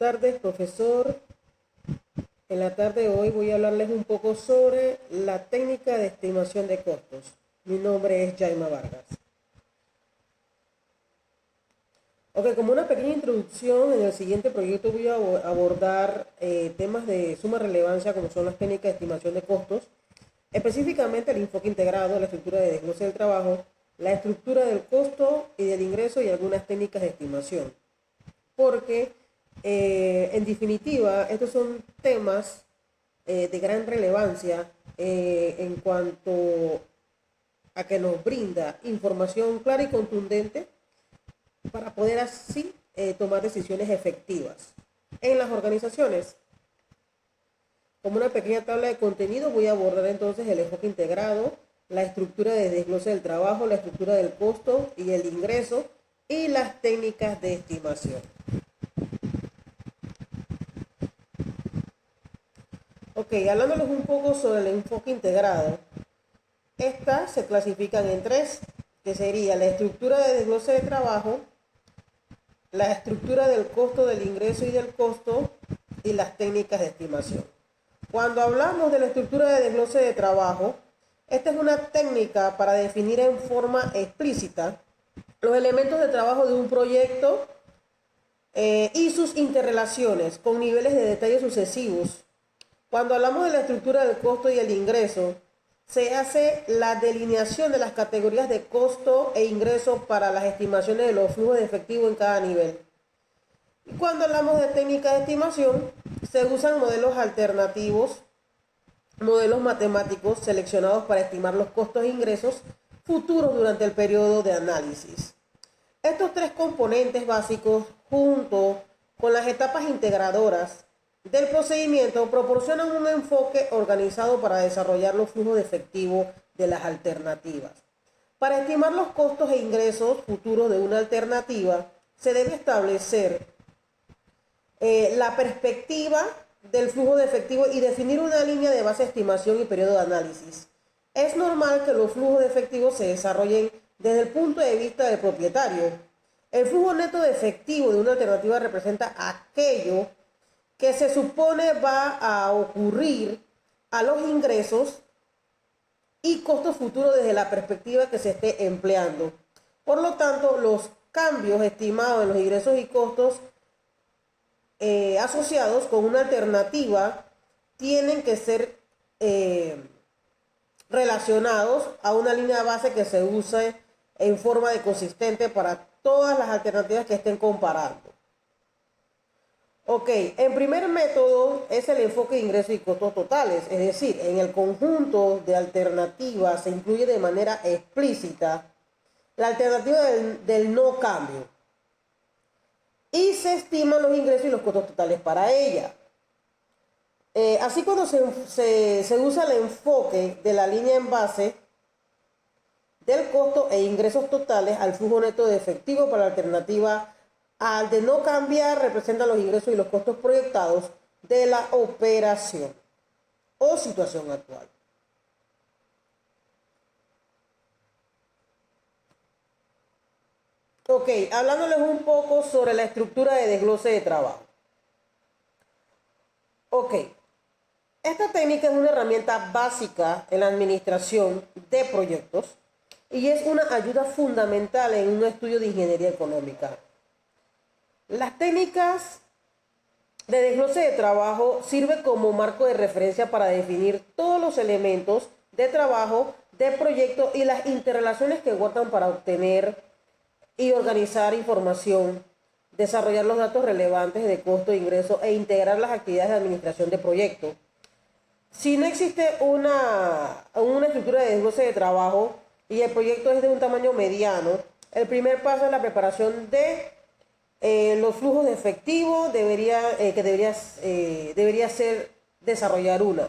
tardes, profesor. En la tarde de hoy voy a hablarles un poco sobre la técnica de estimación de costos. Mi nombre es Jaima Vargas. Ok, como una pequeña introducción, en el siguiente proyecto voy a abordar temas de suma relevancia como son las técnicas de estimación de costos, específicamente el enfoque integrado, la estructura de desglose del trabajo, la estructura del costo y del ingreso y algunas técnicas de estimación. Porque, en definitiva, estos son temas de gran relevancia en cuanto a que nos brinda información clara y contundente para poder así tomar decisiones efectivas en las organizaciones. Como una pequeña tabla de contenido voy a abordar entonces el enfoque integrado, la estructura de desglose del trabajo, la estructura del costo y el ingreso y las técnicas de estimación. Ok, hablándoles un poco sobre el enfoque integrado, estas se clasifican en tres, que sería la estructura de desglose de trabajo, la estructura del costo, del ingreso y del costo y las técnicas de estimación. Cuando hablamos de la estructura de desglose de trabajo, esta es una técnica para definir en forma explícita los elementos de trabajo de un proyecto y sus interrelaciones con niveles de detalle sucesivos. Cuando hablamos de la estructura del costo y el ingreso, se hace la delineación de las categorías de costo e ingreso para las estimaciones de los flujos de efectivo en cada nivel. Y cuando hablamos de técnicas de estimación, se usan modelos alternativos, modelos matemáticos seleccionados para estimar los costos e ingresos futuros durante el periodo de análisis. Estos tres componentes básicos, junto con las etapas integradoras del procedimiento, proporcionan un enfoque organizado para desarrollar los flujos de efectivo de las alternativas. Para estimar los costos e ingresos futuros de una alternativa, se debe establecer la perspectiva del flujo de efectivo y definir una línea de base de estimación y periodo de análisis. Es normal que los flujos de efectivo se desarrollen desde el punto de vista del propietario. El flujo neto de efectivo de una alternativa representa aquello que se supone va a ocurrir a los ingresos y costos futuros desde la perspectiva que se esté empleando. Por lo tanto, los cambios estimados en los ingresos y costos asociados con una alternativa tienen que ser relacionados a una línea de base que se use en forma de consistente para todas las alternativas que estén comparando. Ok, el primer método es el enfoque de ingresos y costos totales, es decir, en el conjunto de alternativas se incluye de manera explícita la alternativa del no cambio y se estiman los ingresos y los costos totales para ella. Así cuando se usa el enfoque de la línea en base del costo e ingresos totales al flujo neto de efectivo para la alternativa al de no cambiar representa los ingresos y los costos proyectados de la operación o situación actual. Ok, hablándoles un poco sobre la estructura de desglose de trabajo. Ok, esta técnica es una herramienta básica en la administración de proyectos y es una ayuda fundamental en un estudio de ingeniería económica. Las técnicas de desglose de trabajo sirven como marco de referencia para definir todos los elementos de trabajo de proyecto y las interrelaciones que guardan para obtener y organizar información, desarrollar los datos relevantes de costo e ingreso e integrar las actividades de administración de proyecto. Si no existe una estructura de desglose de trabajo y el proyecto es de un tamaño mediano, el primer paso es la preparación de los flujos de efectivo, debería ser desarrollar una.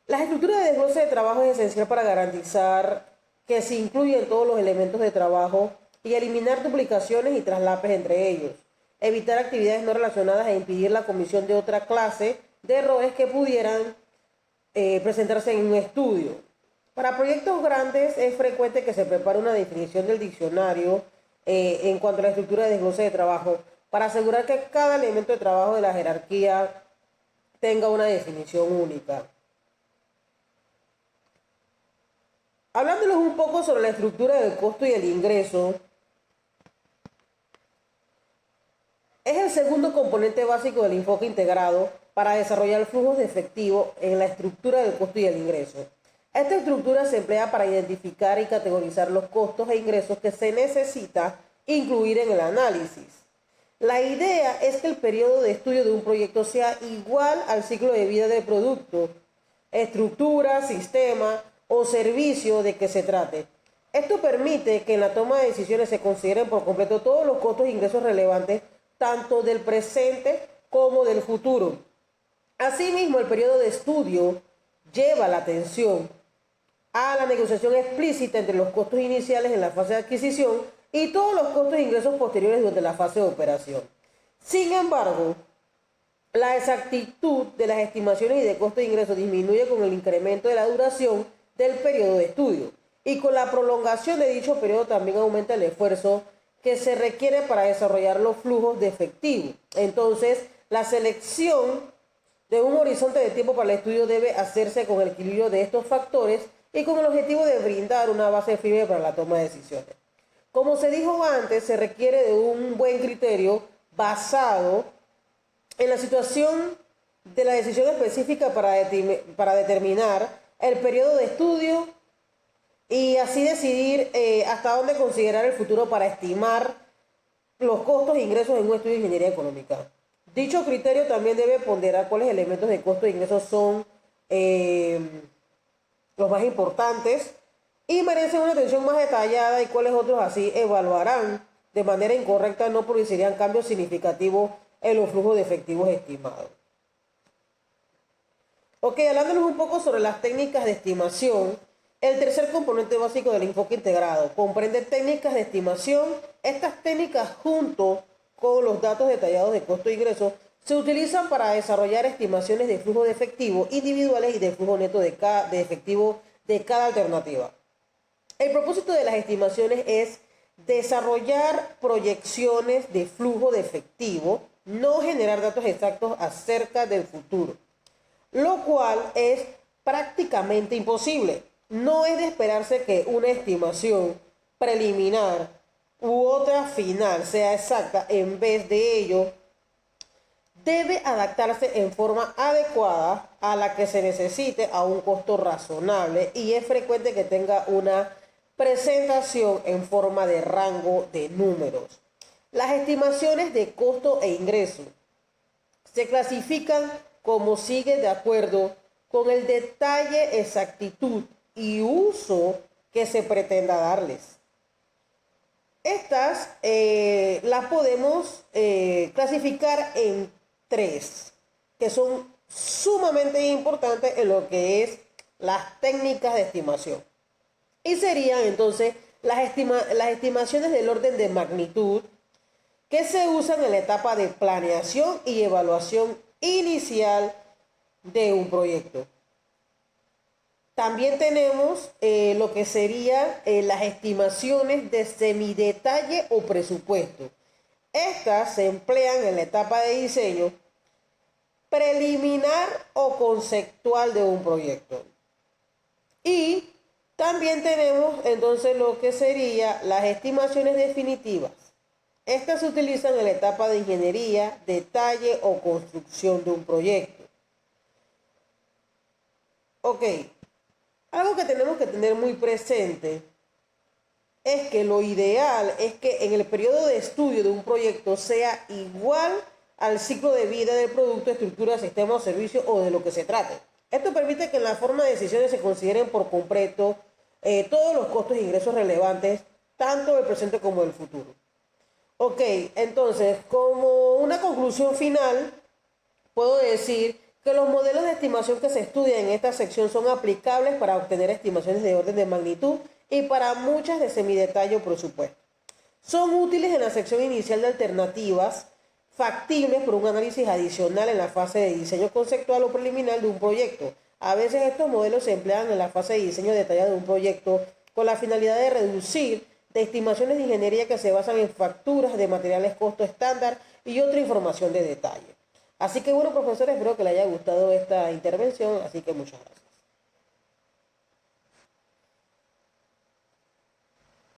La estructura de desglose de trabajo es esencial para garantizar que se incluyen todos los elementos de trabajo y eliminar duplicaciones y traslapes entre ellos, evitar actividades no relacionadas e impedir la comisión de otra clase de errores que pudieran presentarse en un estudio. Para proyectos grandes es frecuente que se prepare una definición del diccionario en cuanto a la estructura de desglose de trabajo, para asegurar que cada elemento de trabajo de la jerarquía tenga una definición única. Hablándoles un poco sobre la estructura del costo y el ingreso, es el segundo componente básico del enfoque integrado para desarrollar flujos de efectivo en la estructura del costo y el ingreso. Esta estructura se emplea para identificar y categorizar los costos e ingresos que se necesita incluir en el análisis. La idea es que el periodo de estudio de un proyecto sea igual al ciclo de vida del producto, estructura, sistema o servicio de que se trate. Esto permite que en la toma de decisiones se consideren por completo todos los costos e ingresos relevantes, tanto del presente como del futuro. Asimismo, el periodo de estudio lleva la atención a la negociación explícita entre los costos iniciales en la fase de adquisición y todos los costos e ingresos posteriores durante la fase de operación. Sin embargo, la exactitud de las estimaciones y de costos e ingresos disminuye con el incremento de la duración del periodo de estudio, y con la prolongación de dicho periodo también aumenta el esfuerzo que se requiere para desarrollar los flujos de efectivo. Entonces, la selección de un horizonte de tiempo para el estudio debe hacerse con el equilibrio de estos factores y con el objetivo de brindar una base firme para la toma de decisiones. Como se dijo antes, se requiere de un buen criterio basado en la situación de la decisión específica para determinar el periodo de estudio y así decidir hasta dónde considerar el futuro para estimar los costos e ingresos en un estudio de ingeniería económica. Dicho criterio también debe ponderar cuáles elementos de costo e ingresos son los más importantes y merecen una atención más detallada, y cuáles otros así evaluarán de manera incorrecta, no producirían cambios significativos en los flujos de efectivos estimados. Ok, hablándonos un poco sobre las técnicas de estimación, el tercer componente básico del enfoque integrado comprende técnicas de estimación. Estas técnicas, junto con los datos detallados de costo e ingreso, se utilizan para desarrollar estimaciones de flujo de efectivo individuales y de flujo neto de efectivo de cada alternativa. El propósito de las estimaciones es desarrollar proyecciones de flujo de efectivo, no generar datos exactos acerca del futuro, lo cual es prácticamente imposible. No es de esperarse que una estimación preliminar u otra final sea exacta. En vez de ello, debe adaptarse en forma adecuada a la que se necesite a un costo razonable, y es frecuente que tenga una presentación en forma de rango de números. Las estimaciones de costo e ingreso se clasifican como sigue de acuerdo con el detalle, exactitud y uso que se pretenda darles. Estas las podemos clasificar en tres, que son sumamente importantes en lo que es las técnicas de estimación. Y serían entonces las estimaciones del orden de magnitud, que se usan en la etapa de planeación y evaluación inicial de un proyecto. También tenemos lo que serían las estimaciones de semidetalle o presupuesto. Estas se emplean en la etapa de diseño preliminar o conceptual de un proyecto. Y también tenemos entonces lo que serían las estimaciones definitivas. Estas se utilizan en la etapa de ingeniería, detalle o construcción de un proyecto. Ok, algo que tenemos que tener muy presente es que lo ideal es que en el periodo de estudio de un proyecto sea igual al ciclo de vida del producto, estructura, sistema o servicio o de lo que se trate. Esto permite que en la forma de decisiones se consideren por completo todos los costos e ingresos relevantes, tanto del presente como del futuro. Ok, entonces, como una conclusión final, puedo decir que los modelos de estimación que se estudian en esta sección son aplicables para obtener estimaciones de orden de magnitud y para muchas de semidetalle o presupuesto. Son útiles en la sección inicial de alternativas factibles por un análisis adicional en la fase de diseño conceptual o preliminar de un proyecto. A veces estos modelos se emplean en la fase de diseño detallado de un proyecto con la finalidad de reducir de estimaciones de ingeniería que se basan en facturas de materiales costo estándar y otra información de detalle. Así que bueno, profesores, espero que les haya gustado esta intervención, así que muchas gracias.